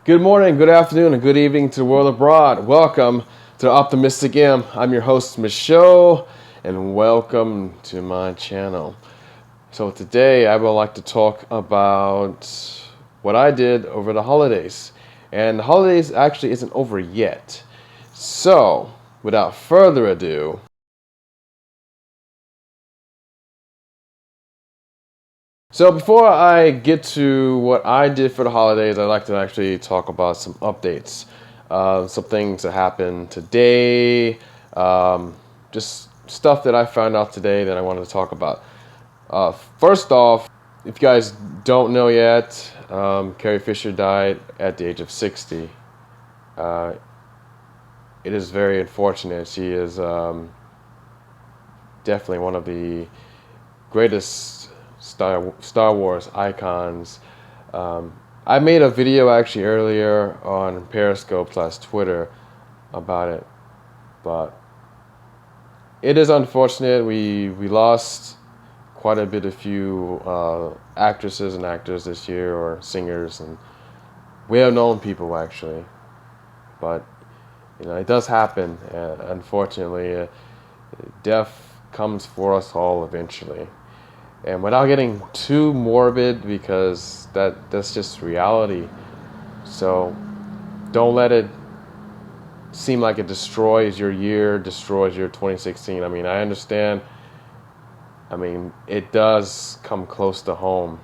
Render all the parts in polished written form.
Good morning, good afternoon, and good evening to the world abroad. Welcome to the Optimistic M. I'm your host, Michaud, and welcome to my channel. So today I would like to talk about what I did over the holidays. And the holidays actually isn't over yet. So, without further ado, so before I get to what I did for the holidays, I'd like to actually talk about some updates. Some things that happened today, just stuff that I found out today that I wanted to talk about. First off, if you guys don't know yet, Carrie Fisher died at the age of 60. It is very unfortunate. She is definitely one of the greatest Star Wars icons. I made a video actually earlier on Periscope / Twitter about it, but it is unfortunate. We lost quite a bit of few actresses and actors this year, or singers and well-known people actually. But it does happen. Unfortunately, death comes for us all eventually. And without getting too morbid, because that's just reality. So don't let it seem like it destroys your year, destroys your 2016. I understand. It does come close to home.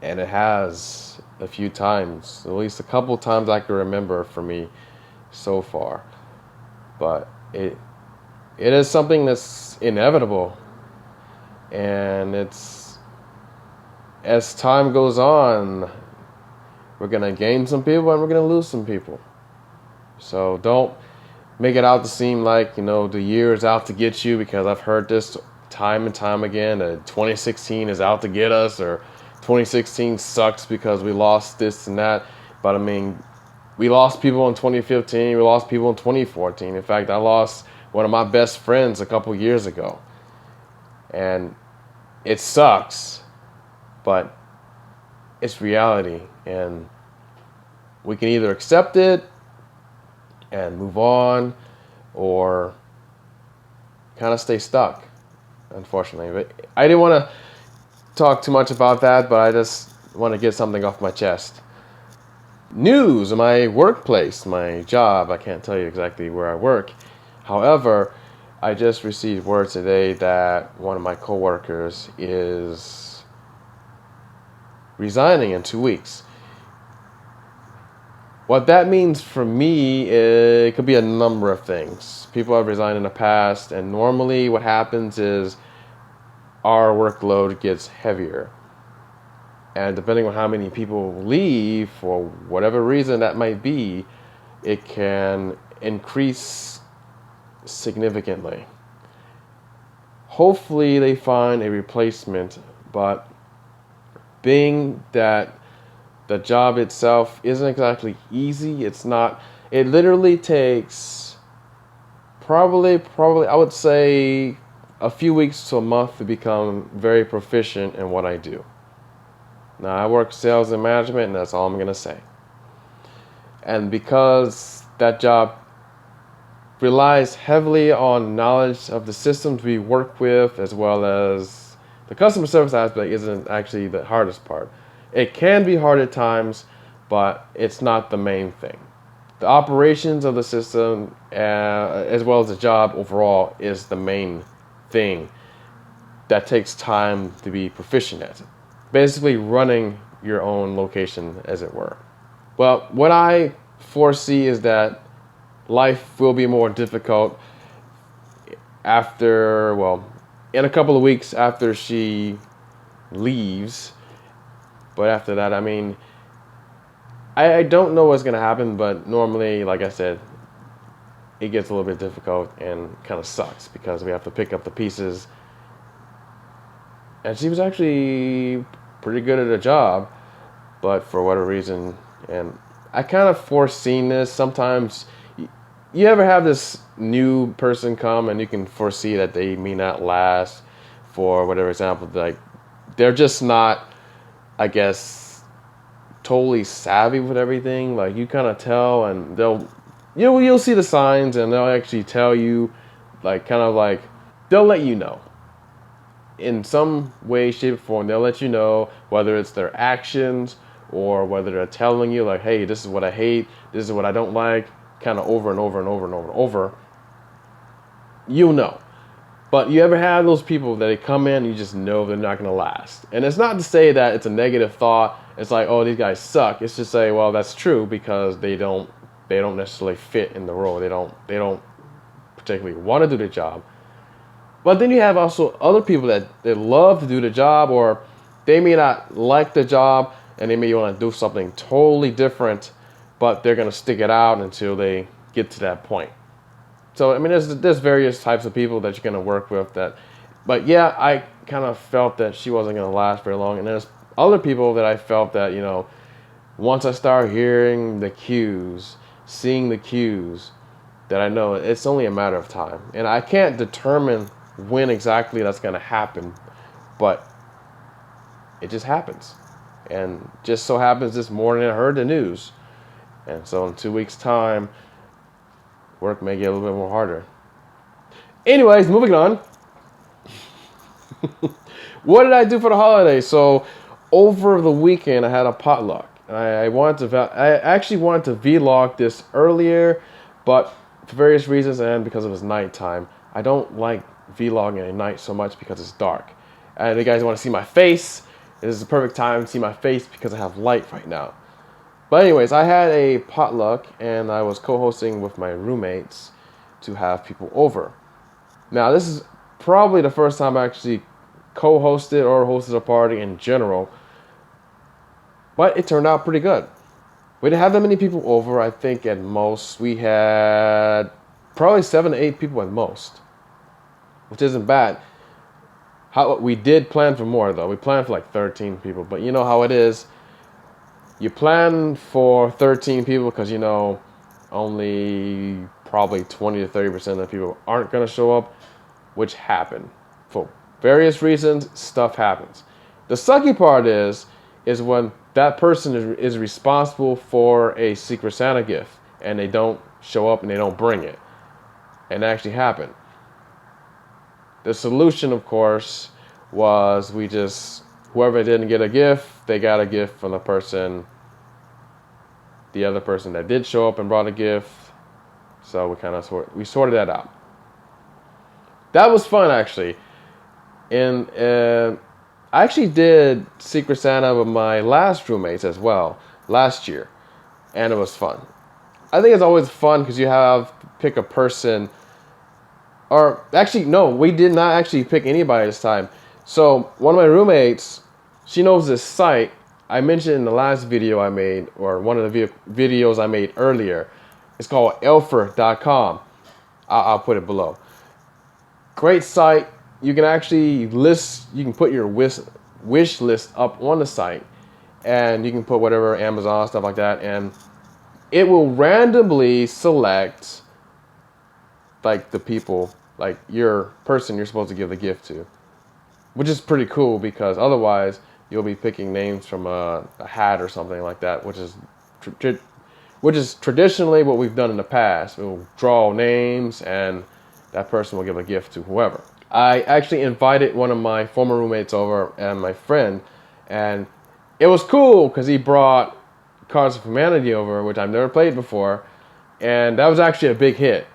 And it has a few times, at least a couple times I can remember for me so far. But it is something that's inevitable. And it's, as time goes on, we're going to gain some people and we're going to lose some people. So don't make it out to seem like, the year is out to get you, because I've heard this time and time again, that 2016 is out to get us, or 2016 sucks because we lost this and that. But we lost people in 2015, we lost people in 2014. In fact, I lost one of my best friends a couple years ago. And it sucks, but it's reality, and we can either accept it and move on, or kind of stay stuck, unfortunately. But I didn't want to talk too much about that, but I just want to get something off my chest. News in my workplace, my job. I can't tell you exactly where I work. However, I just received word today that one of my coworkers is resigning in 2 weeks. What that means for me, it could be a number of things. People have resigned in the past, and normally what happens is our workload gets heavier. And depending on how many people leave, for whatever reason that might be, it can increase significantly. Hopefully they find a replacement, but being that the job itself isn't exactly easy, it literally takes probably I would say a few weeks to a month to become very proficient in what I do. Now, I work sales and management, and that's all I'm going to say. And because that job relies heavily on knowledge of the systems we work with, as well as the customer service aspect isn't actually the hardest part. It can be hard at times, but it's not the main thing. The operations of the system, as well as the job overall, is the main thing that takes time to be proficient at. Basically running your own location, as it were. Well, what I foresee is that life will be more difficult in a couple of weeks after she leaves. But after that, I don't know what's going to happen, but normally, like I said, it gets a little bit difficult and kind of sucks, because we have to pick up the pieces. And she was actually pretty good at her job, but for whatever reason, and I kind of foreseen this. Sometimes you ever have this new person come and you can foresee that they may not last for whatever example, like they're just not, I guess, totally savvy with everything. Like you kind of tell, and you'll see the signs, and they'll actually tell you, like kind of like they'll let you know in some way, shape, or form. They'll let you know whether it's their actions or whether they're telling you like, hey, this is what I hate, this is what I don't like, kind of over and over and over and over and over. You'll know. But you ever have those people that they come in and you just know they're not going to last? And it's not to say that it's a negative thought. It's like, oh, these guys suck. It's just say, well, that's true because they don't necessarily fit in the role. They don't particularly want to do the job. But then you have also other people that they love to do the job, or they may not like the job and they may want to do something totally different, but they're going to stick it out until they get to that point. So, I mean, there's various types of people that you're going to work with that. But yeah, I kind of felt that she wasn't going to last very long. And there's other people that I felt that, once I start hearing the cues, seeing the cues, that I know it's only a matter of time. And I can't determine when exactly that's going to happen, but it just happens. And just so happens this morning I heard the news. And so in 2 weeks' time, work may get a little bit more harder. Anyways, moving on. What did I do for the holidays? So over the weekend, I had a potluck. I actually wanted to vlog this earlier, but for various reasons and because it was nighttime, I don't like vlogging at night so much because it's dark. And if you guys want to see my face, this is the perfect time to see my face because I have light right now. But anyways, I had a potluck and I was co-hosting with my roommates to have people over. Now, this is probably the first time I actually co-hosted or hosted a party in general, but it turned out pretty good. We didn't have that many people over. I think at most we had probably 7 to 8 people at most, which isn't bad. We did plan for more though. We planned for like 13 people, but you know how it is. You plan for 13 people because only probably 20 to 30% of the people aren't going to show up, which happen. For various reasons, stuff happens. The sucky part is when that person is responsible for a Secret Santa gift and they don't show up and they don't bring it. And it actually happened. The solution, of course, was whoever didn't get a gift, they got a gift from the other person that did show up and brought a gift. So we sorted that out. That was fun, actually. And I actually did Secret Santa with my last roommates as well last year, and it was fun. I think it's always fun because you have to pick a person. Or actually, no, we did not actually pick anybody this time. So one of my roommates, she knows this site. I mentioned in the last video I made, or one of the videos I made earlier. It's called elfer.com. I'll put it below. Great site. You can actually you can put your wish list up on the site, and you can put whatever, Amazon, stuff like that, and it will randomly select like the people, like your person you're supposed to give the gift to, which is pretty cool because otherwise you'll be picking names from a hat or something like that, which is traditionally what we've done in the past. We'll draw names and that person will give a gift to whoever. I actually invited one of my former roommates over and my friend, and it was cool because he brought Cards of Humanity over, which I've never played before, and that was actually a big hit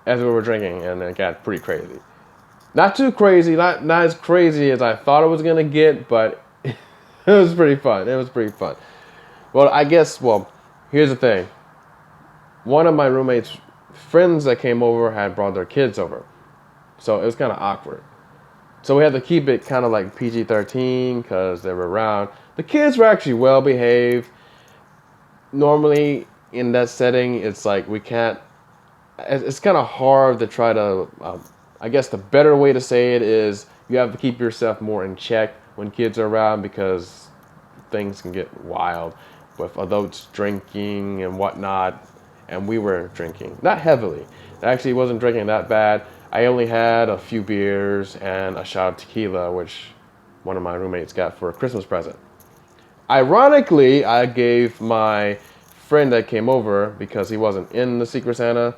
as we were drinking, and it got pretty crazy. Not too crazy, not as crazy as I thought it was going to get, but it was pretty fun. Well, here's the thing. One of my roommates' friends that came over had brought their kids over. So it was kind of awkward. So we had to keep it kind of like PG-13 because they were around. The kids were actually well behaved. Normally in that setting, it's like it's kind of hard to try to, I guess the better way to say it is you have to keep yourself more in check when kids are around because things can get wild with adults drinking and whatnot. And we were drinking, not heavily. I actually wasn't drinking that bad. I only had a few beers and a shot of tequila, which one of my roommates got for a Christmas present. Ironically, I gave my friend that came over, because he wasn't in the Secret Santa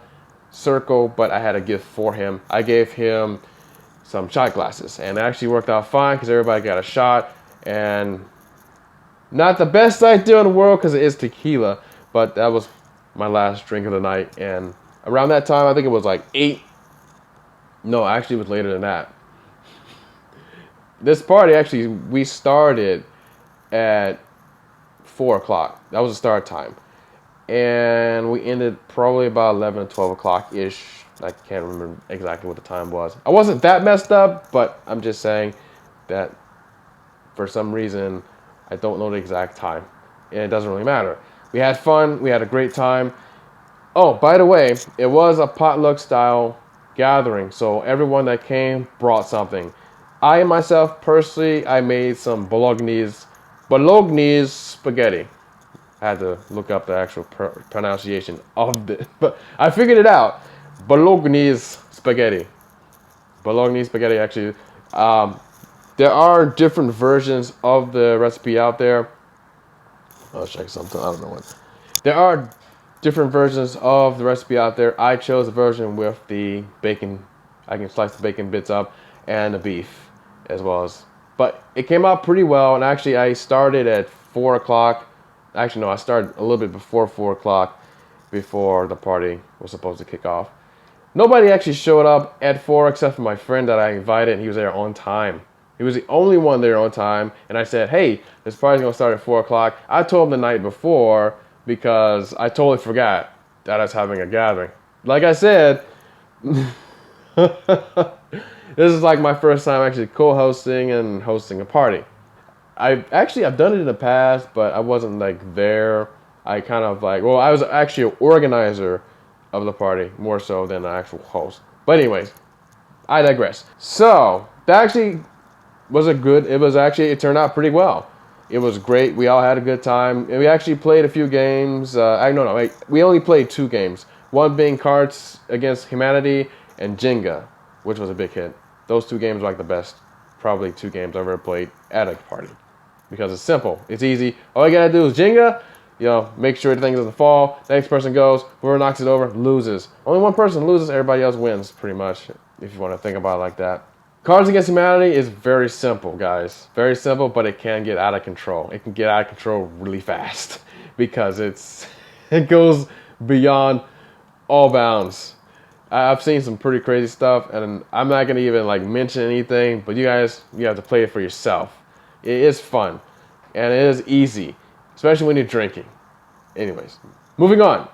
circle, but I had a gift for him. I gave him some shot glasses, and it actually worked out fine because everybody got a shot. And not the best idea in the world because it is tequila, but that was my last drink of the night. And around that time, I think it was like 8. No, actually, it was later than that. This party, actually, we started at 4 o'clock. That was the start time. And we ended probably about 11, 12 o'clock-ish. I can't remember exactly what the time was. I wasn't that messed up, but I'm just saying that for some reason, I don't know the exact time. And it doesn't really matter. We had fun. We had a great time. Oh, by the way, it was a potluck-style gathering. So everyone that came brought something. I myself, personally, I made some bolognese spaghetti. I had to look up the actual pronunciation of it, but I figured it out. Bolognese spaghetti. Bolognese spaghetti, actually. There are different versions of the recipe out there. I'll check something. I don't know what. There are different versions of the recipe out there. I chose a version with the bacon. I can slice the bacon bits up and the beef as well as. But it came out pretty well, and actually I started at 4 o'clock. Actually, no, I started a little bit before 4 o'clock, before the party was supposed to kick off. Nobody actually showed up at 4 except for my friend that I invited, and he was there on time. He was the only one there on time, and I said, hey, this party's going to start at 4 o'clock. I told him the night before because I totally forgot that I was having a gathering. Like I said, this is like my first time actually co-hosting and hosting a party. I've done it in the past, but I wasn't like there. I kind of like, well, I was actually an organizer of the party more so than an actual host. But anyways, I digress. So that actually was it turned out pretty well. It was great. We all had a good time. And we actually played a few games. We only played 2 games. One being Cards Against Humanity and Jenga, which was a big hit. Those 2 games were like the best, probably 2 games I've ever played at a party. Because it's simple. It's easy. All you gotta do is Jenga, make sure the thing doesn't fall. The next person goes. Whoever knocks it over loses. Only one person loses. Everybody else wins, pretty much, if you want to think about it like that. Cards Against Humanity is very simple, guys. Very simple, but it can get out of control. It can get out of control really fast because it goes beyond all bounds. I've seen some pretty crazy stuff, and I'm not gonna even like mention anything, but you have to play it for yourself. It is fun, and it is easy, especially when you're drinking. Anyways, moving on.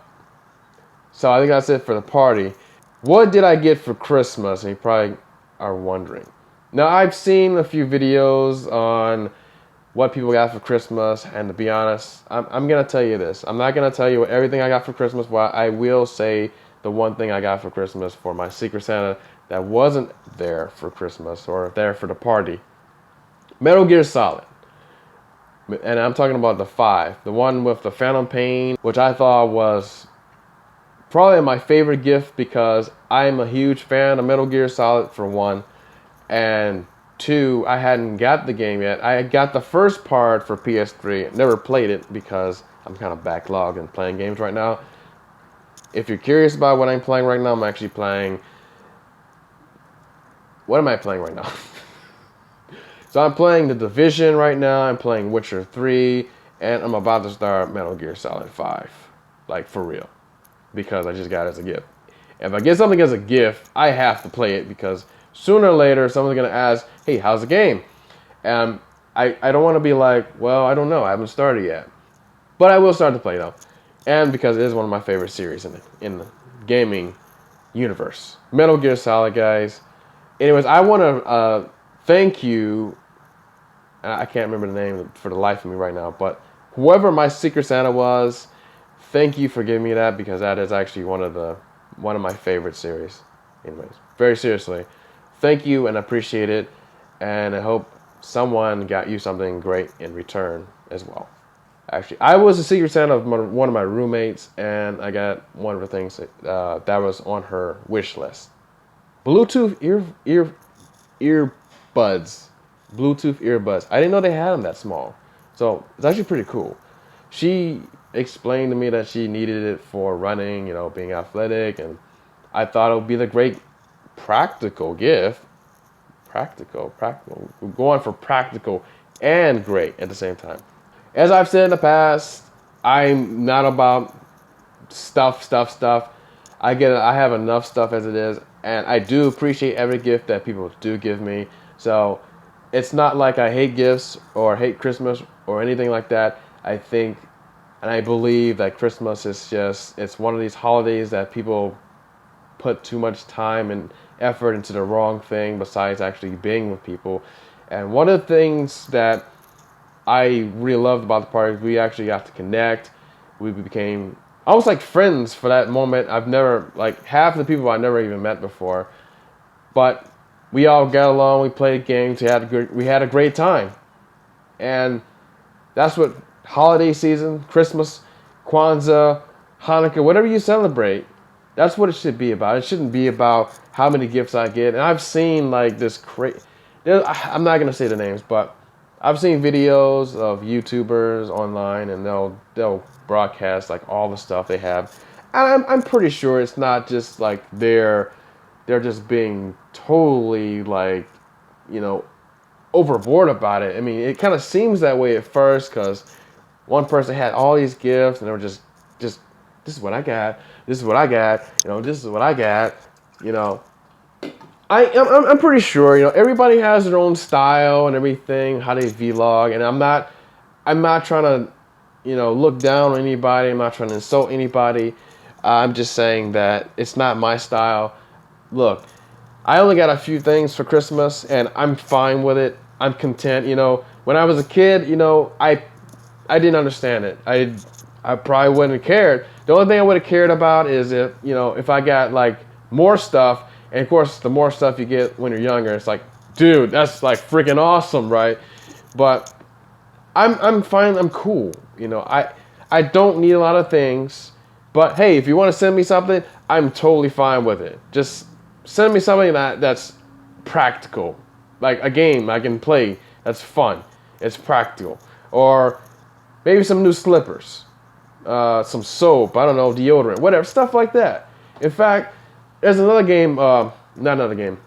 So I think that's it for the party. What did I get for Christmas? And you probably are wondering. Now, I've seen a few videos on what people got for Christmas, and to be honest, I'm going to tell you this. I'm not going to tell you everything I got for Christmas, but I will say the one thing I got for Christmas for my Secret Santa that wasn't there for Christmas or there for the party. Metal Gear Solid. And I'm talking about the 5. The one with the Phantom Pain, which I thought was probably my favorite gift because I'm a huge fan of Metal Gear Solid, for 1. And 2, I hadn't got the game yet. I got the first part for PS3. Never played it because I'm kind of backlogged in playing games right now. If you're curious about what I'm playing right now, I'm actually playing... What am I playing right now? So I'm playing The Division right now, I'm playing Witcher 3, and I'm about to start Metal Gear Solid 5. Like, for real. Because I just got it as a gift. If I get something as a gift, I have to play it because sooner or later, someone's going to ask, hey, how's the game? And I don't want to be like, well, I don't know, I haven't started yet. But I will start to play, though. And because it is one of my favorite series in the gaming universe. Metal Gear Solid, guys. Anyways, I want to... thank you, I can't remember the name for the life of me right now, but whoever my Secret Santa was, thank you for giving me that because that is actually one of my favorite series. Anyways, very seriously, thank you and appreciate it, and I hope someone got you something great in return as well. Actually, I was a Secret Santa of one of my roommates, and I got one of the things that was on her wish list. Bluetooth earbuds. Bluetooth earbuds. I didn't know they had them that small. So it's actually pretty cool. She explained to me that she needed it for running, being athletic, and I thought it would be the great practical gift. Practical. We're going for practical and great at the same time. As I've said in the past, I'm not about stuff. I get it. I have enough stuff as it is, and I do appreciate every gift that people do give me. So it's not like I hate gifts or hate Christmas or anything like that. I think and I believe that Christmas is it's one of these holidays that people put too much time and effort into the wrong thing besides actually being with people. And one of the things that I really loved about the party is we actually got to connect. We became almost like friends for that moment. I've never, like, half the people I never even met before. But we all got along, we played games, we had a great time. And that's what holiday season, Christmas, Kwanzaa, Hanukkah, whatever you celebrate, that's what it should be about. It shouldn't be about how many gifts I get. And I've seen like this crazy, I'm not going to say the names, but I've seen videos of YouTubers online and they'll broadcast like all the stuff they have. And I'm pretty sure it's not just like they're just being totally like, overboard about it. I mean, it kind of seems that way at first because one person had all these gifts and they were just this is what I got, this is what I got, this is what I got, I'm pretty sure, everybody has their own style and everything, how they vlog, and I'm not trying to, look down on anybody. I'm not trying to insult anybody. I'm just saying that it's not my style. Look, I only got a few things for Christmas, and I'm fine with it. I'm content. When I was a kid, I didn't understand it. I probably wouldn't have cared. The only thing I would have cared about is if I got like more stuff. And of course, the more stuff you get when you're younger, it's like, dude, that's like freaking awesome, right? But I'm fine. I'm cool. I don't need a lot of things. But hey, if you want to send me something, I'm totally fine with it. Just send me something that's practical, like a game I can play. That's fun. It's practical, or maybe some new slippers, some soap. I don't know, deodorant, whatever, stuff like that. In fact, there's another game. Not another game.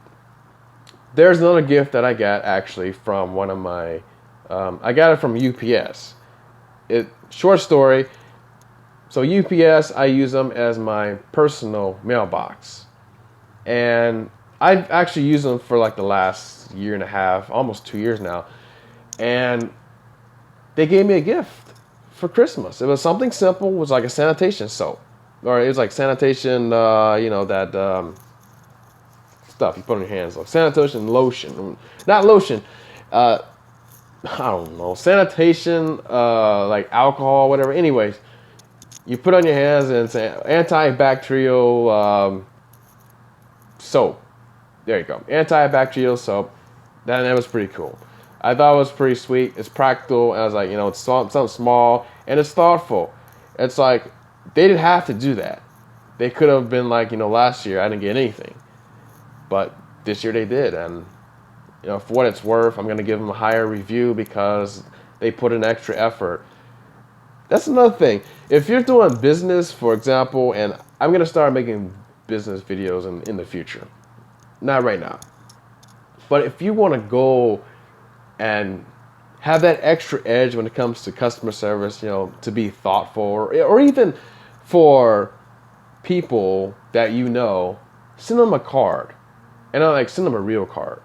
There's another gift that I got actually from one of my. I got it from UPS. Short story. So UPS, I use them as my personal mailbox. And I've actually used them for like the last year and a half, almost 2 years now. And they gave me a gift for Christmas. It was something simple. It was like a sanitation soap. Or it was like sanitation, that stuff you put on your hands. Like sanitation lotion. Not lotion. I don't know. Sanitation, like alcohol, whatever. Anyways. You put on your hands and it's an antibacterial soap. There you go. Antibacterial soap. That was pretty cool. I thought it was pretty sweet. It's practical. And I was like, it's something small and it's thoughtful. It's like, they didn't have to do that. They could have been like, last year I didn't get anything. But this year they did. And, for what it's worth, I'm going to give them a higher review because they put in extra effort. That's another thing. If you're doing business, for example, and I'm going to start making business videos in the future. Not right now. But if you want to go and have that extra edge when it comes to customer service, to be thoughtful, or even for people that send them a card. And I send them a real card.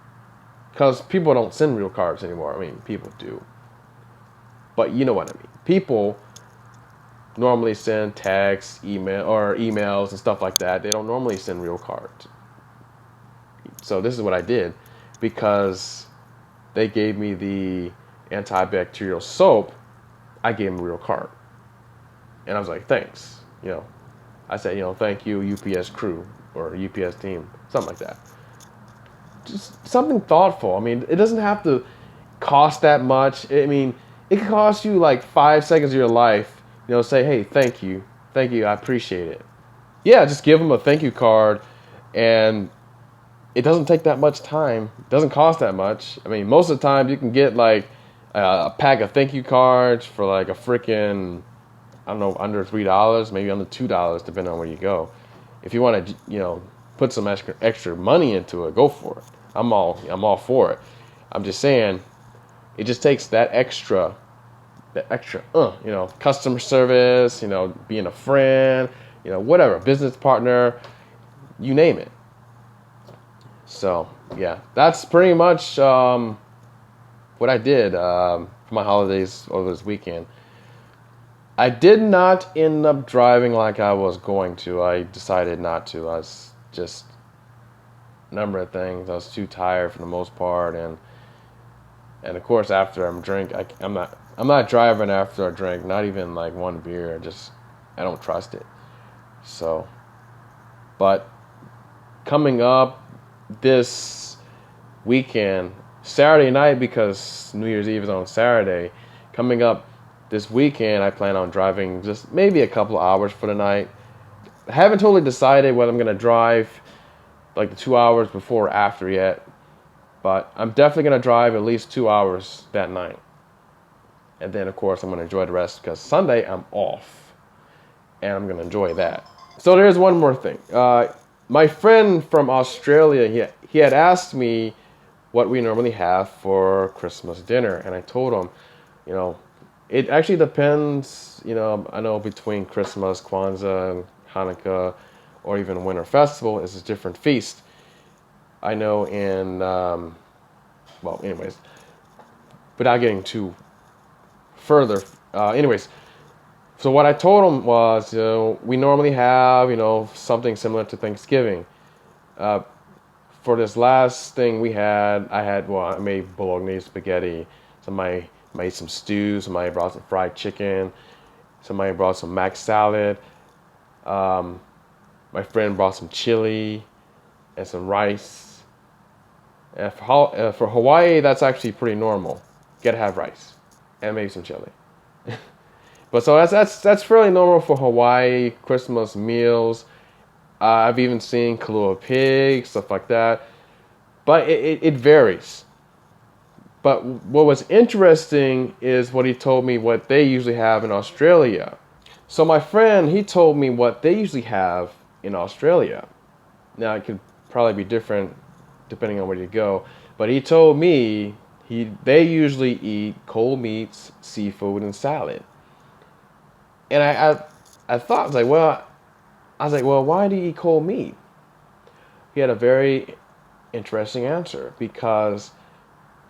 Because people don't send real cards anymore. I mean, people do. But you know what I mean. People normally send texts, emails and stuff like that. They don't normally send real cards. So this is what I did because they gave me the antibacterial soap. I gave them a real card. And I was like, thanks. I said, thank you, UPS crew or UPS team, something like that. Just something thoughtful. I mean, it doesn't have to cost that much. I mean, it could cost you like 5 seconds of your life. Say, hey, thank you, I appreciate it. Yeah, just give them a thank you card, and it doesn't take that much time. It doesn't cost that much. I mean, most of the time you can get like a pack of thank you cards for like a freaking, I don't know, under $3, maybe under $2, depending on where you go. If you want to, put some extra money into it, go for it. I'm all for it. I'm just saying, it just takes that extra, customer service, being a friend, whatever, business partner, you name it. So yeah, that's pretty much what I did for my holidays over this weekend. I did not end up driving like I was going to. I decided not to. I was just a number of things. I was too tired for the most part, and of course after I'm drink, I'm not driving after I drink. Not even like one beer. I don't trust it. So, but coming up this weekend, Saturday night, because New Year's Eve is on Saturday. Coming up this weekend, I plan on driving just maybe a couple of hours for the night. I haven't totally decided whether I'm going to drive like the 2 hours before or after yet, but I'm definitely going to drive at least 2 hours that night. And then, of course, I'm going to enjoy the rest because Sunday I'm off, and I'm going to enjoy that. So there's one more thing. My friend from Australia, he had asked me what we normally have for Christmas dinner, and I told him, it actually depends, I know between Christmas, Kwanzaa, and Hanukkah, or even Winter Festival is a different feast. I know anyways, without getting too further, so what I told him was, we normally have, something similar to Thanksgiving. For this last thing I made bolognese spaghetti. Somebody made some stew. Somebody brought some fried chicken. Somebody brought some mac salad. My friend brought some chili and some rice. And for Hawaii, that's actually pretty normal. You gotta have rice and maybe some chili. But so that's fairly normal for Hawaii Christmas meals. I've even seen Kahlua pig, stuff like that. But it varies. But what was interesting is what he told me what they usually have in Australia. So my friend, he told me what they usually have in Australia. Now, it could probably be different depending on where you go. But he told me they usually eat cold meats, seafood, and salad. And I thought, I was like, well, why do you eat cold meat? He had a very interesting answer because,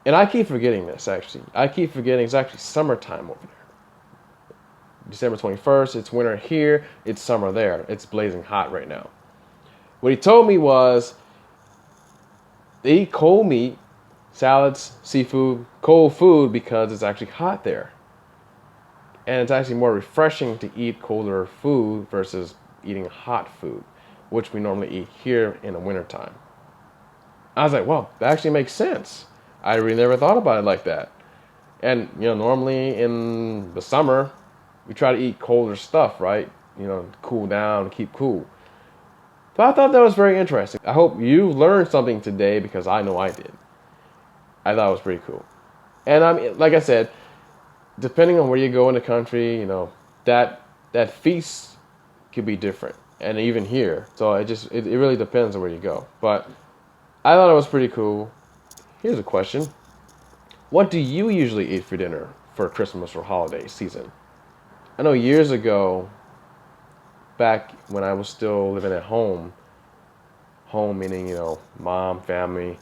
and I keep forgetting this actually. I keep forgetting it's actually summertime over there. December 21st, it's winter here, it's summer there. It's blazing hot right now. What he told me was they eat cold meat, salads, seafood, cold food because it's actually hot there. And it's actually more refreshing to eat colder food versus eating hot food, which we normally eat here in the wintertime. I was like, well, that actually makes sense. I really never thought about it like that. And, normally in the summer, we try to eat colder stuff, right? Cool down, keep cool. But I thought that was very interesting. I hope you learned something today because I know I did. I thought it was pretty cool. And like I said, depending on where you go in the country, that feast could be different, and even here. So it really depends on where you go. But I thought it was pretty cool. Here's a question: what do you usually eat for dinner for Christmas or holiday season? I know years ago, back when I was still living at home meaning mom, family,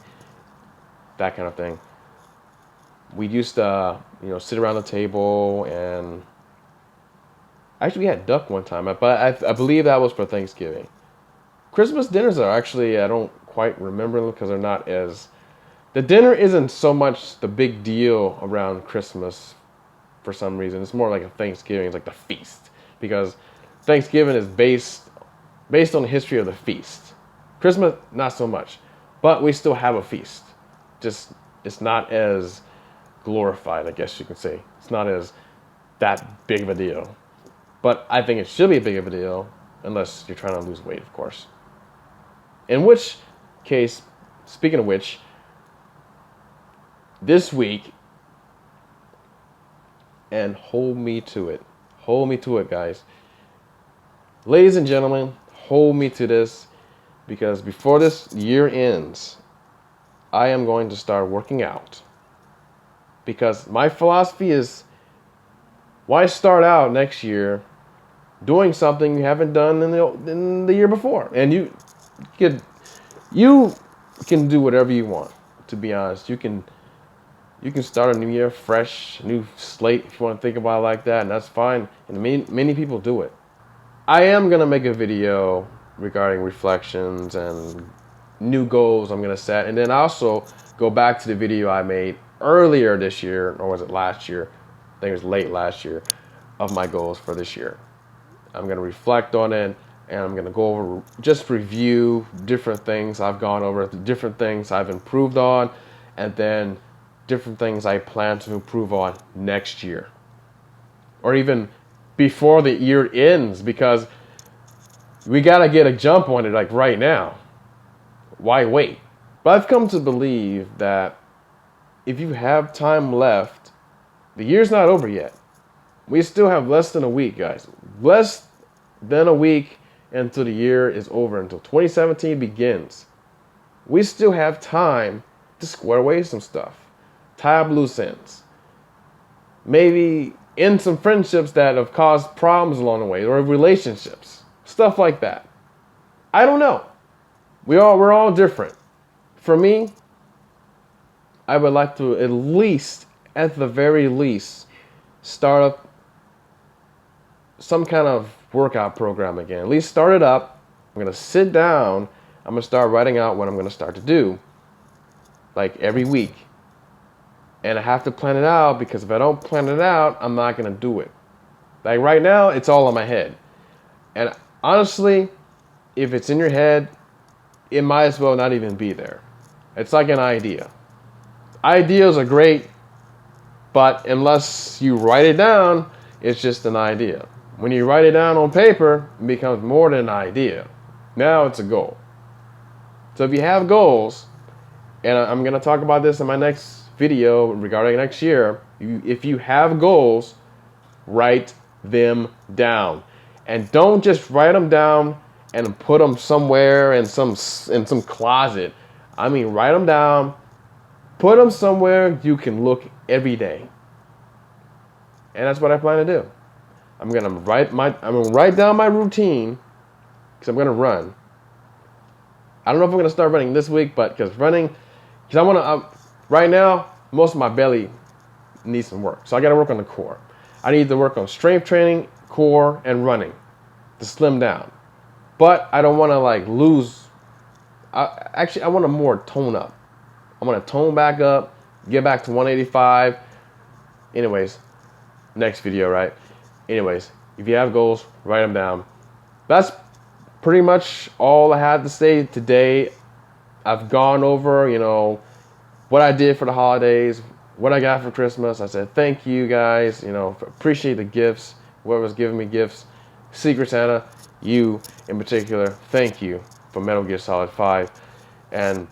that kind of thing. We used to sit around the table and. Actually, we had duck one time, but I believe that was for Thanksgiving. Christmas dinners are actually, I don't quite remember them because they're not as... The dinner isn't so much the big deal around Christmas for some reason. It's more like a Thanksgiving. It's like the feast. Because Thanksgiving is based on the history of the feast. Christmas, not so much. But we still have a feast. Just, it's not as glorified, I guess you could say. It's not as that big of a deal. But I think it should be a big of a deal, unless you're trying to lose weight, of course. In which case, speaking of which, this week, and hold me to it. Hold me to it, guys. Ladies and gentlemen, hold me to this, because before this year ends, I am going to start working out. Because my philosophy is, why start out next year doing something you haven't done in the year before? And can you can do whatever you want. To be honest, you can start a new year fresh, new slate, if you want to think about it like that, and that's fine. And many people do it. I am gonna make a video regarding reflections and new goals I'm gonna set, and then also go back to the video I made earlier this year, or was it last year? I think it was late last year, of my goals for this year. I'm gonna reflect on it, and I'm gonna go over, just review different things I've gone over, different things I've improved on, and then different things I plan to improve on next year, or even before the year ends, because we gotta get a jump on it like right now. Why wait? But I've come to believe that if you have time left, the year's not over yet. We still have less than a week, guys. Less than a week until the year is over, until 2017 begins. We still have time to square away some stuff, tie up loose ends, maybe end some friendships that have caused problems along the way, or relationships, stuff like that. I don't know. We're all different. For me, I would like to at least, at the very least, start up some kind of workout program again. At least start it up. I'm going to sit down. I'm going to start writing out what I'm going to start to do, like every week. And I have to plan it out, because if I don't plan it out, I'm not going to do it. Like right now, it's all in my head. And honestly, if it's in your head, it might as well not even be there. It's like an idea. Ideas are great, but unless you write it down, it's just an idea. When you write it down on paper, it becomes more than an idea. Now it's a goal. So if you have goals, and I'm going to talk about this in my next video regarding next year, if you have goals, write them down. And don't just write them down and put them somewhere in some closet. I mean, write them down, put them somewhere you can look every day. And that's what I plan to do. I'm gonna write down my routine, because I'm gonna run. I don't know if I'm gonna start running this week, but because I wanna. Right now, most of my belly needs some work, so I gotta work on the core. I need to work on strength training, core, and running to slim down. But I don't want to like lose. I want to more tone up. I want to tone back up, get back to 185. Anyways, next video, right? Anyways, if you have goals, write them down. That's pretty much all I had to say today. I've gone over, what I did for the holidays, what I got for Christmas. I said thank you guys, appreciate the gifts, whoever's giving me gifts. Secret Santa, you in particular, thank you for Metal Gear Solid 5. And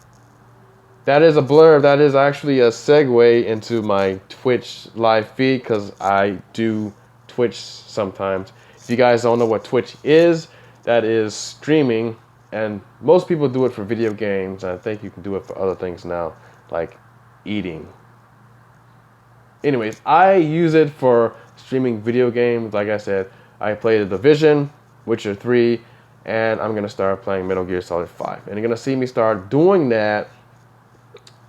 that is a blurb. That is actually a segue into my Twitch live feed, because I do Twitch sometimes. If you guys don't know what Twitch is, that is streaming, and most people do it for video games, and I think you can do it for other things now, like eating. Anyways, I use it for streaming video games. Like I said, I played The Division, Witcher 3, and I'm going to start playing Metal Gear Solid 5. And you're going to see me start doing that.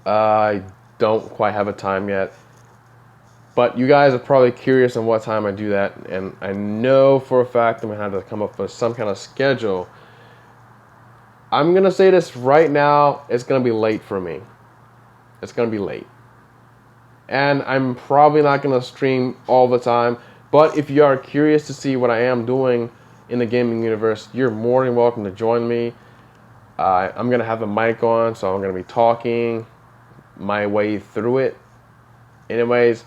I don't quite have a time yet, but you guys are probably curious on what time I do that, and I know for a fact I'm going to have to come up with some kind of schedule. I'm going to say this right now, it's going to be late for me. It's going to be late. And I'm probably not going to stream all the time, but if you are curious to see what I am doing in the gaming universe, you're more than welcome to join me. I'm going to have a mic on, so I'm going to be talking my way through it. Anyways,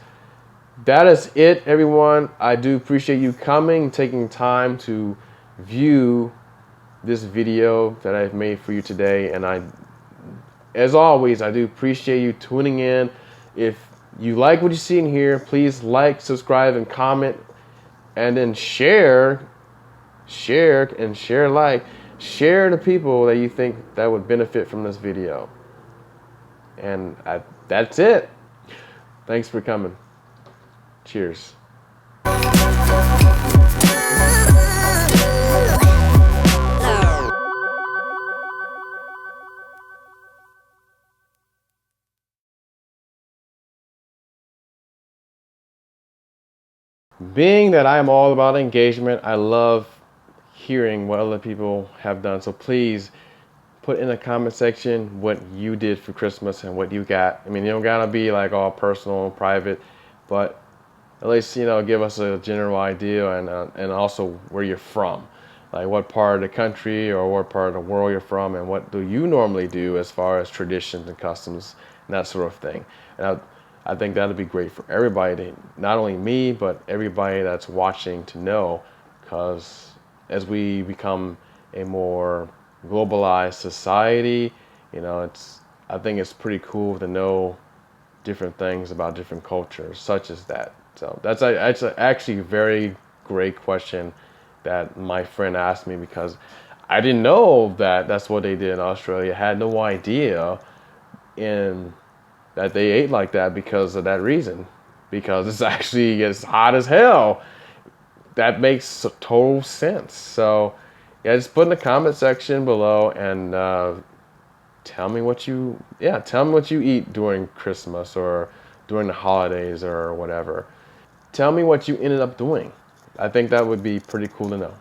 that is it, everyone. I do appreciate you coming, taking time to view this video that I've made for you today. And as always, I do appreciate you tuning in. If you like what you see in here, please like, subscribe, and comment, and then share share to people that you think that would benefit from this video. And that's it. Thanks for coming. Cheers. Being that I am all about engagement, I love hearing what other people have done. So please put in the comment section what you did for Christmas and what you got. I mean, you don't gotta be like all personal and private, but at least, you know, give us a general idea, and also where you're from, like what part of the country or what part of the world you're from, and what do you normally do as far as traditions and customs and that sort of thing. And I think that'd be great for everybody, to, not only me, but everybody that's watching, to know, because as we become a more globalized society, you know, I think it's pretty cool to know different things about different cultures, such as that. So that's actually a very great question that my friend asked me, because I didn't know that that's what they did in Australia. I had no idea in that they ate like that because of that reason. Because it's hot as hell. That makes total sense. So yeah, just put in the comment section below and tell me what you eat during Christmas or during the holidays or whatever. Tell me what you ended up doing. I think that would be pretty cool to know.